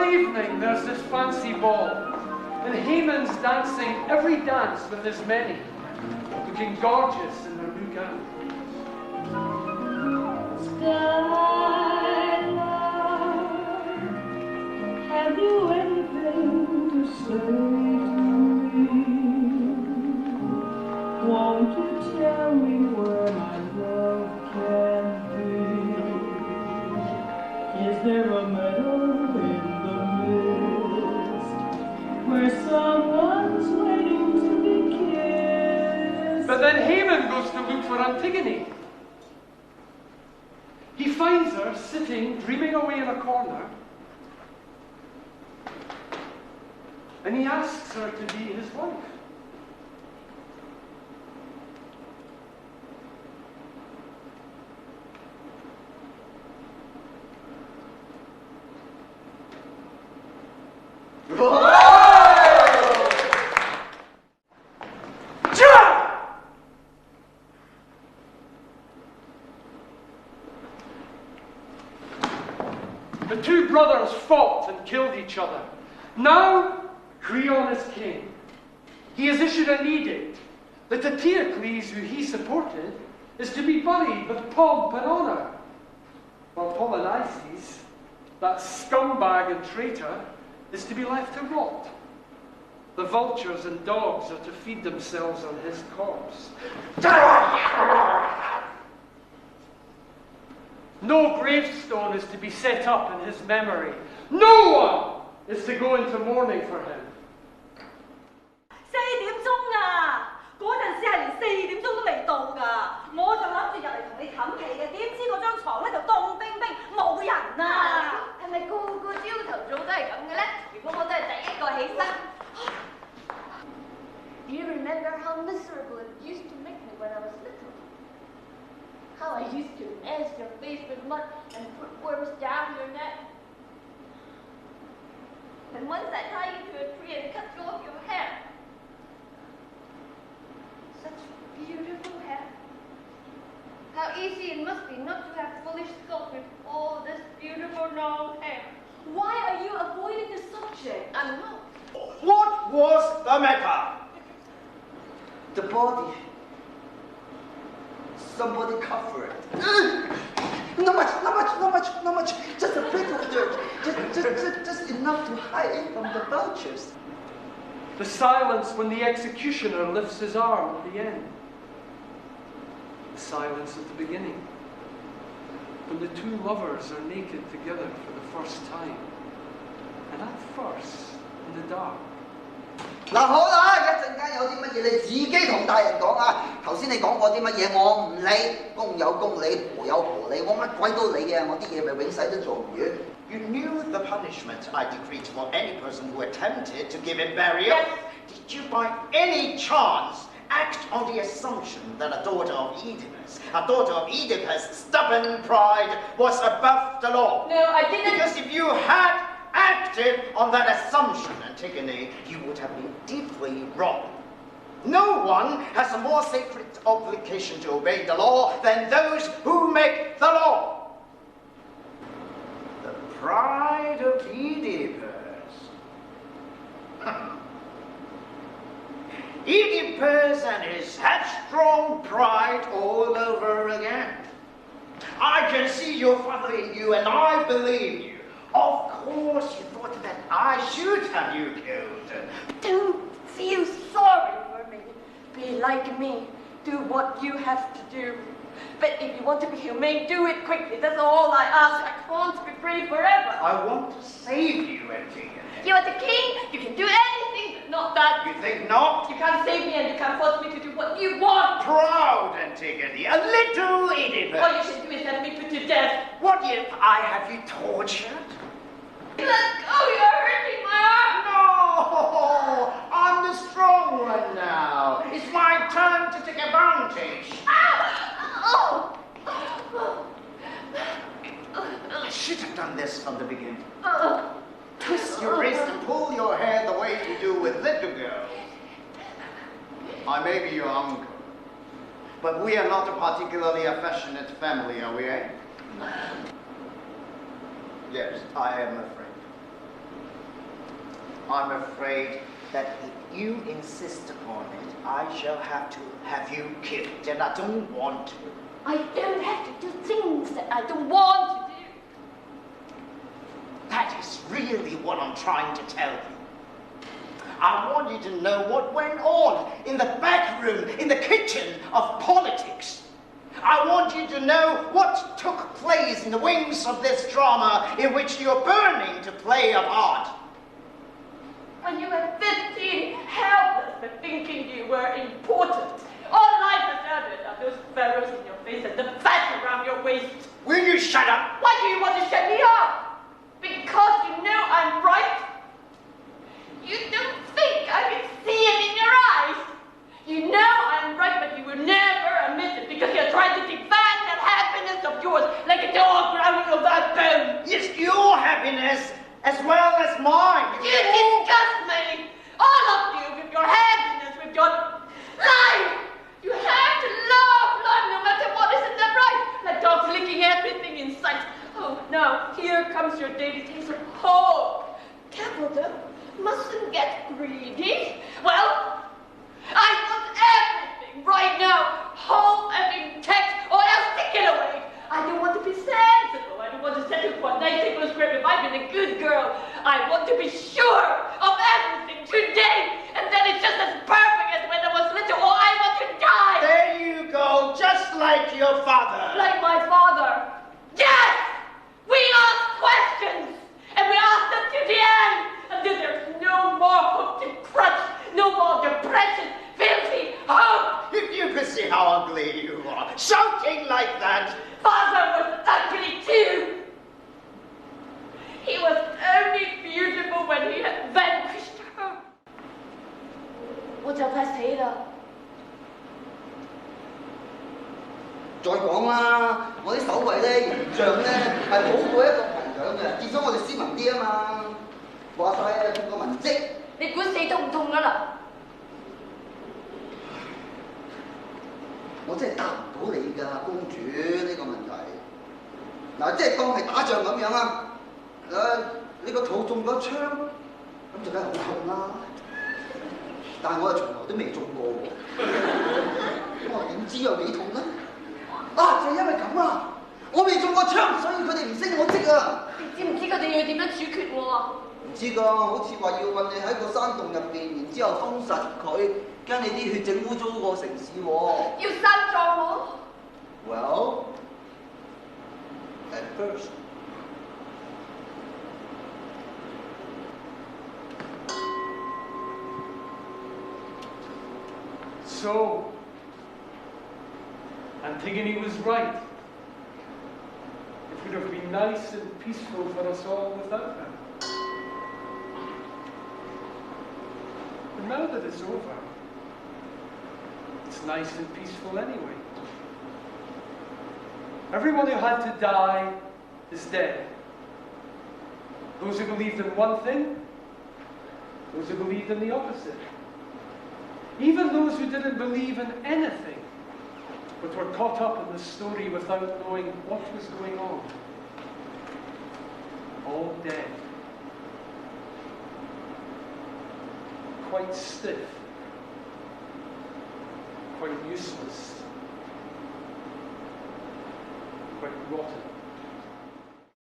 One evening there's this fancy ball, and Haman's dancing every dance with his many, looking gorgeous in their new gown. Skyline, have you anything to say to me? Won't you tell me where my love can be? Is there a meadow in the mist where someone's waiting to be kissed? But then Haman goes to look for Antigone. He finds her sitting, dreaming away in a corner, and he asks her to be his wife. The two brothers fought and killed each other. Now, Creon is king. He has issued an edict that Eteocles, who he supported, is to be buried with pomp and honour, while Polynices, that scumbag and traitor, is to be left to rot. The vultures and dogs are to feed themselves on his corpse. No gravestone is to be set up in his memory. No one is to go into mourning for him. 4點鐘啊！嗰陣時係連4點鐘都未到㗎，我就諗住入嚟同你冚被嘅，點知嗰張床咧就凍冰冰，冇人啊！係咪個個朝頭早都係咁嘅咧？如果我都係第一個起身。Do you remember how miserable it used to make me when I was little? How I used to mask your face with mud and put worms down your neck. And once I tie you to a tree and cut you off your hair. Such beautiful hair. How easy it must be not to have foolish thoughts with all this beautiful long hair. Why are you avoiding the subject? I'm not. What was the matter? The body. Somebody cover it. Not much. Just a bit of dirt. Just enough to hide it from the vultures. The silence when the executioner lifts his arm at the end. The silence at the beginning. When the two lovers are naked together for the first time. And at first, in the dark. 嗱好啦，一陣間有啲乜嘢你自己同大人講啊！頭先你講過啲乜嘢我唔理，公有公理，婆有婆理，我乜鬼都理嘅，我啲嘢咪永世都做唔完。You knew the punishment I decreed for any person who attempted to give it burial. Yes. Did you by any chance act on the assumption that a daughter of Oedipus' stubborn pride was above the law? No, I didn't. Because if you had acted on that assumption, Antigone, you would have been deeply wrong. No one has a more sacred obligation to obey the law than those who make the law. The pride of Oedipus. Oedipus and his headstrong pride all over again. I can see your father in you and I believe you. Of course you thought that I should have you killed. Don't feel sorry for me. Be like me. Do what you have to do. But if you want to be humane, do it quickly. That's all I ask. I can't be free forever. I want to save you, Antigone. You are the king. You can do anything, but not that. You think not? You can't save me and you can't force me to do what you want. Proud Antigone, a little Oedipus. All you should do is let me put you to death. What if I have you tortured? Let go, you're hurting my arm. No, I'm the strong one now. It's my turn to take advantage. I should have done this from the beginning. Twist your wrist and pull your hair the way you do with little girls. I may be your uncle, but we are not a particularly affectionate family, are we, eh? Yes, I am afraid. I'm afraid that if you insist upon it, I shall have to have you killed, and I don't want to. I don't have to do things that I don't want to do. That is really what I'm trying to tell you. I want you to know what went on in the back room, in the kitchen of politics. I want you to know what took place in the wings of this drama in which you're burning to play a part. When you were 15, helpless for thinking you were important. All life has added are those furrows in your face and the fat around your waist. Will you shut up? Why do you want to shut me up? Because you know I'm right? You don't think I can see it in your eyes? You know I'm right, but you will never admit it because you're trying to defend that happiness of yours like a dog growling over a bone. Yes, your happiness as well as mine. You disgust me! All of you with your happiness, with your life! You have to love no matter what isn't that right? Like dogs licking everything in sight. Oh, now, here comes your daily taste of hope. Careful though, mustn't get greedy. Well, I want everything right now, whole and intact, or else take it away. I don't want to be sensible. I don't want to settle for a nice English script if I've been a good girl. I want to be sure of everything today, and then it's just as perfect as when I was little, or I want to die. There you go, just like your father. Like my father. Yes! We ask questions, and we ask them to the end, until there's no more hope to crutch, no more depression, filthy hope. If you could see how ugly you are, shouting like that. Father was ugly too. He was only beautiful when he had vanquished her. 我就快死啦！再講啦，我啲守衞咧形象咧係好過一個朋樣嘅，至少我哋斯文啲啊嘛。話晒啊，個文職。你管死痛唔痛㗎啦？我真係答唔到你㗎，公主呢個問題。嗱，即係當係打仗咁樣啊！你個肚中咗槍，咁就梗係好痛啦。但係我又從來都未中過喎，咁我點知有幾痛咧？啊，就係因為咁啊！我未中過槍，所以佢哋唔升我職啊！你知唔知佢哋要點樣處決我啊？唔知㗎，好似話要韞你喺個山洞入邊，然之後封實佢，驚你啲血整污糟個城市喎。要山葬我 Well, at first. So, Antigone was right. It would have been nice and peaceful for us all without her. But now that it's over, it's nice and peaceful anyway. Everyone who had to die is dead. Those who believed in one thing, those who believed in the opposite. Even those who didn't believe in anything, but were caught up in the story without knowing what was going on. All dead. Quite stiff. Quite useless. Quite rotten.